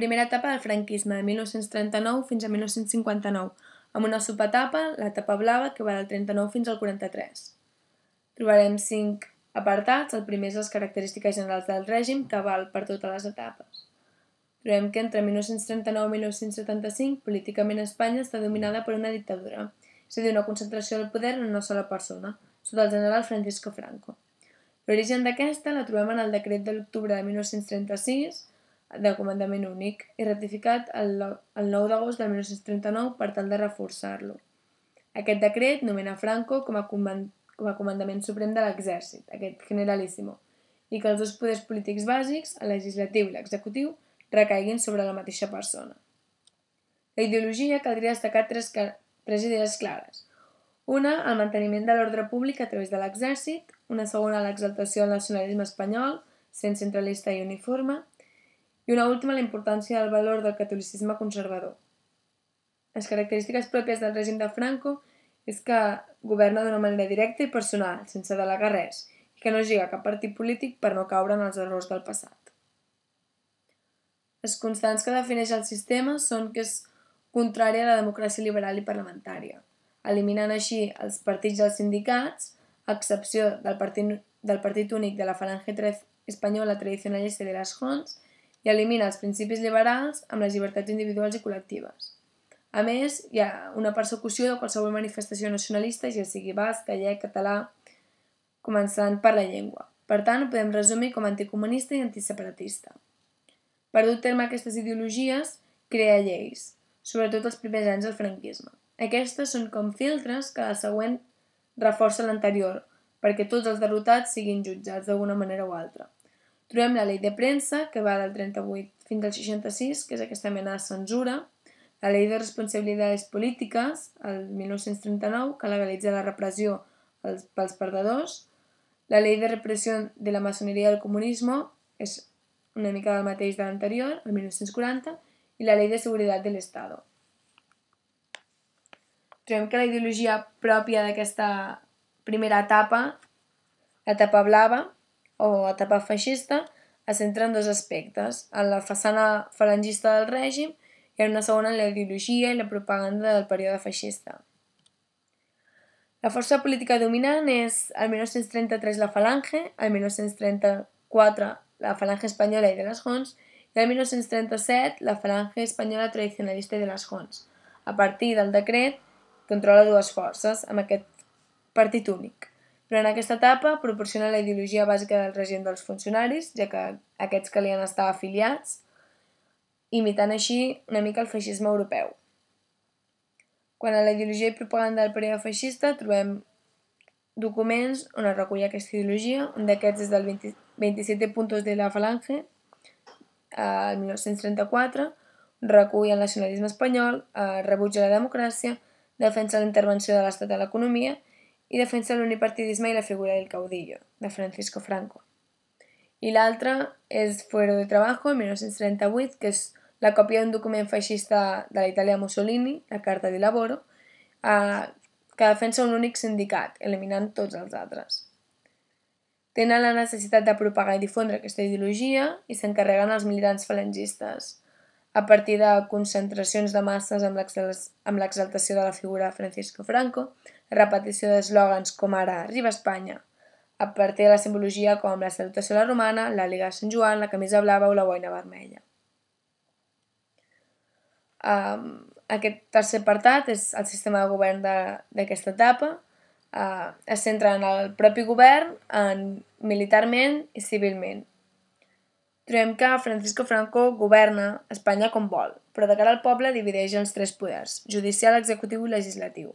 Primera etapa del franquisme, de 1939 fins a 1959, amb una subetapa, l'etapa blava, que va del 39 fins al 43. Trobarem 5 apartats. El primer és les característiques generals del règim, que val per totes les etapes. Trobem que entre 1939 i 1975, políticament Espanya està dominada per una dictadura, és a dir, una concentració del poder en una sola persona, sota el general Francisco Franco. L'origen d'aquesta la trobem en el decret de l'octubre de 1936, de comandament únic, i ratificat el 9 d'agost de 1939 per tal de reforçar-lo. Aquest decret nomena Franco com a comandament suprem de l'exèrcit, aquest generalíssimo, i que els dos poders polítics bàsics, el legislatiu i l'executiu, recaiguin sobre la mateixa persona. La ideologia caldria destacar tres idees clares. Una, el manteniment de l'ordre públic a través de l'exèrcit. Una segona, l'exaltació del nacionalisme espanyol, sent centralista i uniforme. I una última, la importància del valor del catolicisme conservador. Les característiques pròpies del règim de Franco és que governa d'una manera directa i personal, sense delegar res, i que no lliga cap partit polític per no caure en els errors del passat. Les constants que defineix el sistema són que és contrària a la democràcia liberal i parlamentària, eliminant així els partits i els sindicats, a excepció del partit únic de la Falange Espanyola Tradicionalista i de les Jons, i elimina els principis liberals amb les llibertats individuals i col·lectives. A més, hi ha una persecució de qualsevol manifestació nacionalista, ja sigui basc, gallec, català, començant per la llengua. Per tant, ho podem resumir com anticomunista i antiseparatista. Perdut terme aquestes ideologies, crea lleis, sobretot els primers anys del franquisme. Aquestes són com filtres que la següent reforça l'anterior, perquè tots els derrotats siguin jutjats d'alguna manera o altra. Trobem la llei de premsa, que va del 38 fins al 66, que és aquesta mena de censura, la llei de responsabilitats polítiques, el 1939, que legalitza la repressió pels perdedors, la llei de repressió de la maçoneria i el comunisme, és una mica del mateix de l'anterior, el 1940, i la llei de seguretat de l'Estado. Trobem que la ideologia pròpia d'aquesta primera etapa, l'etapa blava, o etapa feixista, es centra en dos aspectes, en la façana falangista del règim i en una segona en la ideologia i la propaganda del període feixista. La força política dominant és el 1933 la Falange, el 1934 la Falange Espanyola i de les Jons i el 1937 la Falange Espanyola Tradicionalista i de les Jons. A partir del decret controla dues forces amb aquest partit únic. Durant aquesta etapa proporciona la ideologia bàsica del règim dels funcionaris, ja que aquests calien estar afiliats, imitant així una mica el feixisme europeu. Quan a la ideologia i propaganda del període feixista trobem documents on es recull aquesta ideologia, un d'aquests és del 27 puntos de la Falange, el 1934, recull el nacionalisme espanyol, rebuig a la democràcia, defensa la intervenció de l'Estat a l'economia i defensa l'unipartidisme i la figura del caudillo, de Francisco Franco. I l'altre és Fuero de Trabajo, el 1938, que és la còpia d'un document feixista de la Itàlia Mussolini, la Carta di Lavoro, que defensa un únic sindicat, eliminant tots els altres. Tenen la necessitat de propagar i difondre aquesta ideologia i s'encarreguen els militants falangistes, a partir de concentracions de masses amb l'exaltació de la figura de Francisco Franco, la repetició d'eslògans com ara «Arriba Espanya», a partir de la simbologia com la salutació a la romana, la Liga de Sant Joan, la camisa blava o la boina vermella. Aquest tercer apartat és el sistema de govern d'aquesta etapa. Es centra en el propi govern, militarment i civilment. Trobem que Francisco Franco governa Espanya com vol, però de cara al poble divideix els tres poders, judicial, executiu i legislatiu.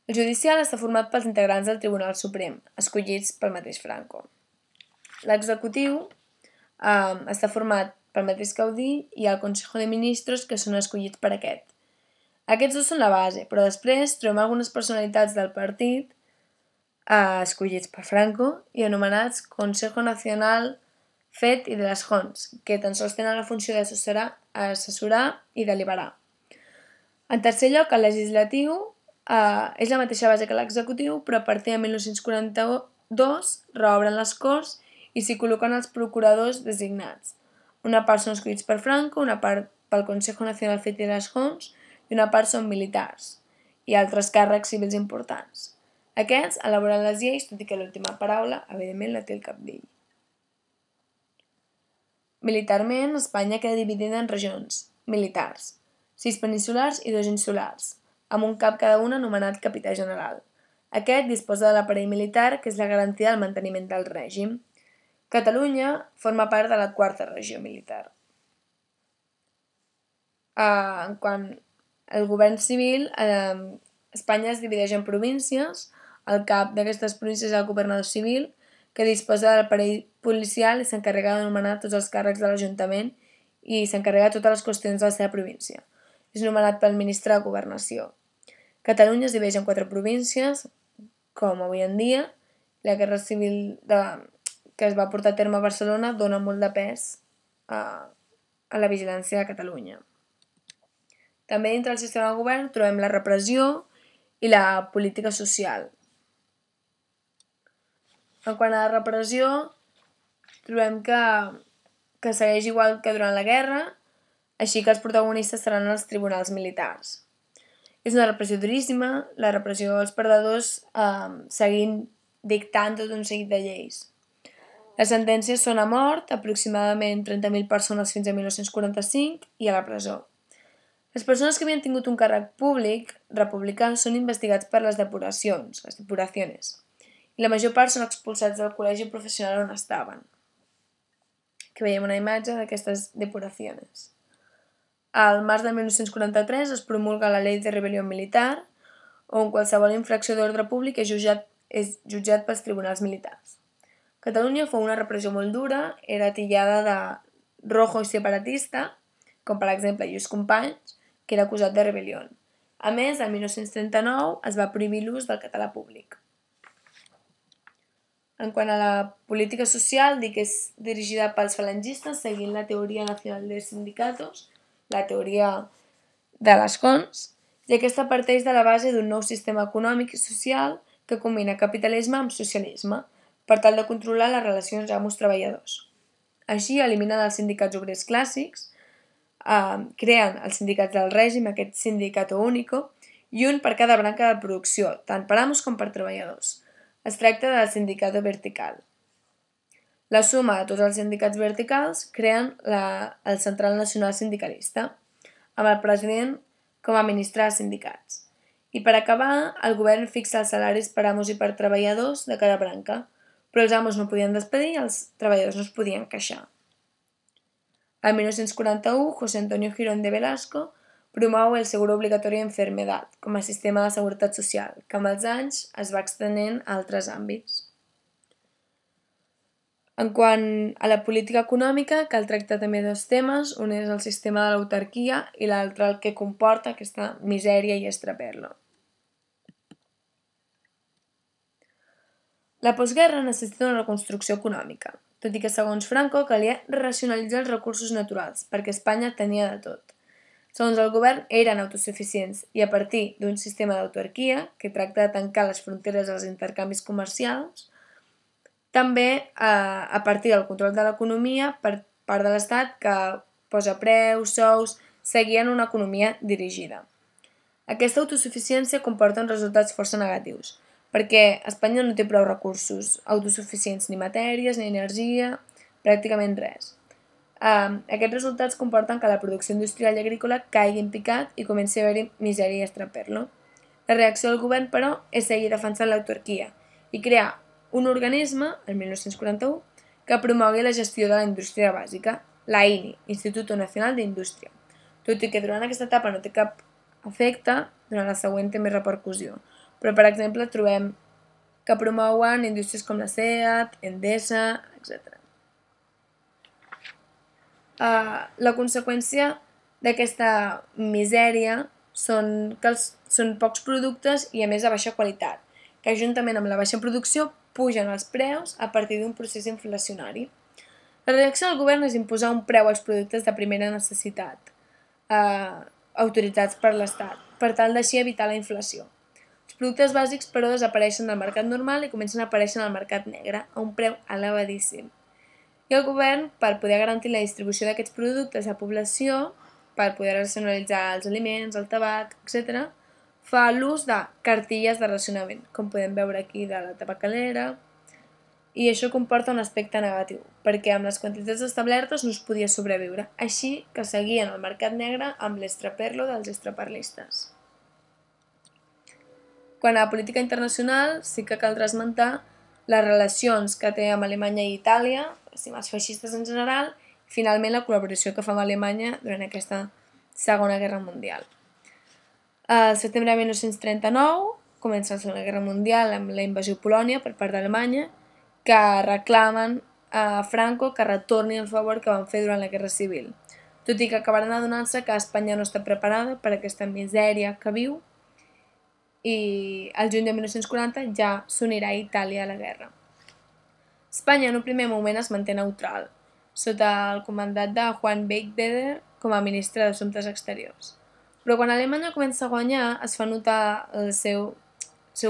El judicial està format pels integrants del Tribunal Suprem, escollits pel mateix Franco. L'executiu està format pel mateix caudillo i el Consejo de Ministros, que són escollits per aquest. Aquests dos són la base, però després trobem algunes personalitats del partit escollits per Franco i anomenats Consejo Nacional FET i de les Jons, que tan sols tenen la funció d'assessorar i deliberar. En tercer lloc, el legislatiu és la mateixa base que l'executiu, però a partir de 1942 reobren les Corts i s'hi col·loquen els procuradors designats, Una part són escollits per Franco, una part pel Consejo Nacional Federal Hons i una part són militars i altres càrrecs civils importants. Aquests elaboren les lleis, tot i que l'última paraula, evidentment, la té el cabdill. Militarment, Espanya queda dividida en regions militars, 6 peninsulars i 2 insulars, amb un cap cada una anomenat capità general. Aquest disposa de l'aparell militar, que és la garantia del manteniment del règim. Catalunya forma part de la 4a regió militar. En quant al govern civil, Espanya es divideix en províncies. El cap d'aquestes províncies és el governador civil, que disposa de l'aparell policial i s'encarrega d'anomenar tots els càrrecs de l'Ajuntament i s'encarrega de totes les qüestions de la seva província. És nomenat pel ministre de Governació. Catalunya es divideix en 4 províncies, com avui en dia. La guerra civil que es va portar a terme a Barcelona dona molt de pes a la vigilància de Catalunya. També dintre del sistema de govern trobem la repressió i la política social. En quant a la repressió, trobem que segueix igual que durant la guerra, així que els protagonistes seran els tribunals militars. És una repressió duríssima, la repressió dels perdedors seguint dictant tot un seguit de lleis. Les sentències són a mort, aproximadament 30.000 persones fins a 1945, i a la presó. Les persones que havien tingut un càrrec públic republicà són investigats per les depuracions, i la major part són expulsats del col·legi professional on estaven. Aquí veiem una imatge d'aquestes depuracions. Al març de 1943 es promulga la Llei de Rebel·lió Militar, on qualsevol infracció d'ordre públic és jutjat pels tribunals militars. Catalunya fou una repressió molt dura, era titllada de rojo i separatista, com per exemple Lluís Companys, que era acusat de rebel·lió. A més, el 1939 es va prohibir l'ús del català públic. En quant a la política social, dic que és dirigida pels falangistes seguint la teoria nacional de sindicatos, la teoria de les Hons, i aquesta parteix de la base d'un nou sistema econòmic i social que combina capitalisme amb socialisme per tal de controlar les relacions amb els treballadors. Així eliminen els sindicats obrers clàssics, creen els sindicats del règim, aquest sindicato único, i un per cada branca de producció, tant per amos com per treballadors. Es tracta del sindicato vertical. La suma de tots els sindicats verticals creen el Central Nacional Sindicalista, amb el president com a ministre de sindicats. I per acabar, el govern fixa els salaris per amos i per treballadors de cada branca, però els amos no podien despedir i els treballadors no es podien queixar. El 1941, José Antonio Girón de Velasco promou el seguro obligatori d'enfermedat com a sistema de seguretat social, que amb els anys es va extenent a altres àmbits. En quant a la política econòmica, cal tractar també dos temes. Un és el sistema de l'autarquia i l'altre el que comporta aquesta misèria i extraperlo. La postguerra necessita una reconstrucció econòmica, tot i que segons Franco calia racionalitzar els recursos naturals, perquè Espanya tenia de tot. Segons el govern eren autosuficients i a partir d'un sistema d'autarquia que tracta de tancar les fronteres als intercanvis comercials, també a partir del control de l'economia per part de l'Estat que posa preus, sous, seguien una economia dirigida. Aquesta autosuficiència comporta uns resultats força negatius, perquè Espanya no té prou recursos autosuficients ni matèries, ni energia, pràcticament res. Aquests resultats comporten que la producció industrial i agrícola caigui en picat i comenci a haver-hi misèria i extraperlo. La reacció del govern, però, és seguir defensant l'autarquia i crear un organisme, el 1941, que promogui la gestió de la indústria bàsica, la INI, Instituto Nacional de Indústria. Tot i que durant aquesta etapa no té cap efecte, durant la següent té més repercussió. Però, per exemple, trobem que promouen indústries com la SEAT, Endesa, etc. La conseqüència d'aquesta misèria són que són pocs productes i a més de baixa qualitat, que juntament amb la baixa producció pugen els preus a partir d'un procés inflacionari. La reacció del govern és imposar un preu als productes de primera necessitat, autoritzats per l'Estat, per tal d'així evitar la inflació. Els productes bàsics, però, desapareixen del mercat normal i comencen a aparèixer en el mercat negre a un preu elevadíssim. I el govern, per poder garantir la distribució d'aquests productes a la població, per poder racionalitzar els aliments, el tabac, etc., fa l'ús de cartilles de racionament, com podem veure aquí de la tabacalera, i això comporta un aspecte negatiu, perquè amb les quantitats establertes no es podia sobreviure, així que seguien el mercat negre amb l'estraperlo dels extraperlistes. Quant a la política internacional, sí que caldrà esmentar les relacions que té amb Alemanya i Itàlia, amb els feixistes en general, i finalment la col·laboració que fa amb Alemanya durant aquesta Segona Guerra Mundial. Al setembre de 1939 comença la Segona Guerra Mundial amb la invasió a Polònia per part d'Alemanya, que reclamen a Franco que retorni el favor que van fer durant la Guerra Civil, tot i que acabaran adonant-se que Espanya no està preparada per aquesta misèria que viu, i al juny de 1940 ja s'unirà a Itàlia a la guerra. Espanya en un primer moment es manté neutral, sota el comandat de Juan Beitbeder com a ministre d'Assumptes Exteriors. Però quan Alemanya comença a guanyar es fa notar el seu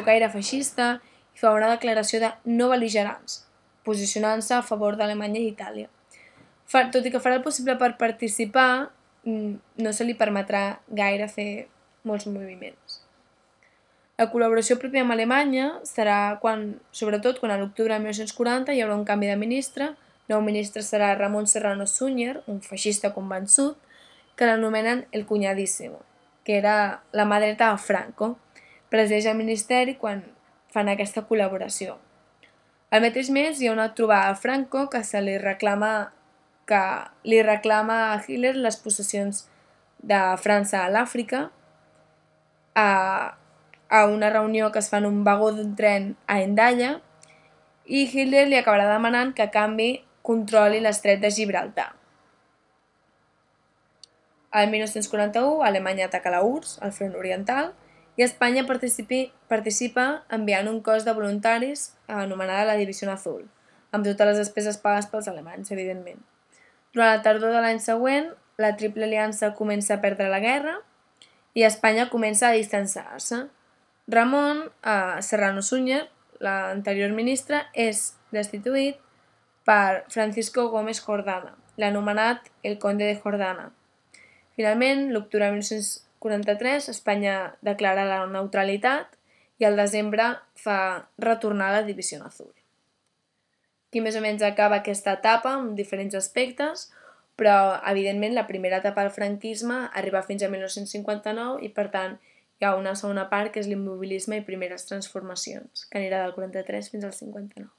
caire feixista i fa una declaració de no bel·ligerants, posicionant-se a favor d'Alemanya i Itàlia. Tot i que farà el possible per participar, no se li permetrà gaire fer molts moviments. La col·laboració pròpia amb Alemanya serà sobretot quan a l'octubre de 1940 hi haurà un canvi de ministre. El nou ministre serà Ramon Serrano Suñer, un feixista convençut, que l'anomenen el cunyadíssimo, que era la mà dreta de Franco. Presideix el ministeri quan fan aquesta col·laboració. Al mateix mes hi ha una trobada a Franco que li reclama a Hitler les possessions de França a l'Àfrica, a una reunió que es fa en un vagó d'un tren a Hendaya, i Hitler li acabarà demanant que a canvi controli l'estret de Gibraltar. El 1941 Alemanya ataca la URSS, al front oriental, i Espanya participa enviant un cos de voluntaris anomenada la Divisió Azul, amb totes les despeses pagades pels alemanys, evidentment. Durant la tardor de l'any següent, la Triple Aliança comença a perdre la guerra i Espanya comença a distanciar-se. Ramon Serrano Suñer, l'anterior ministre, és destituït per Francisco Gómez Jordana, l'anomenat el Conde de Jordana. Finalment, l'octubre de 1943, Espanya declara la neutralitat i al desembre fa retornar la Divisió Azul. Aquí més o menys acaba aquesta etapa amb diferents aspectes, però evidentment la primera etapa del franquisme arriba fins a 1959 i per tant hi ha una segona part que és l'immobilisme i primeres transformacions, que anirà del 43 fins al 59.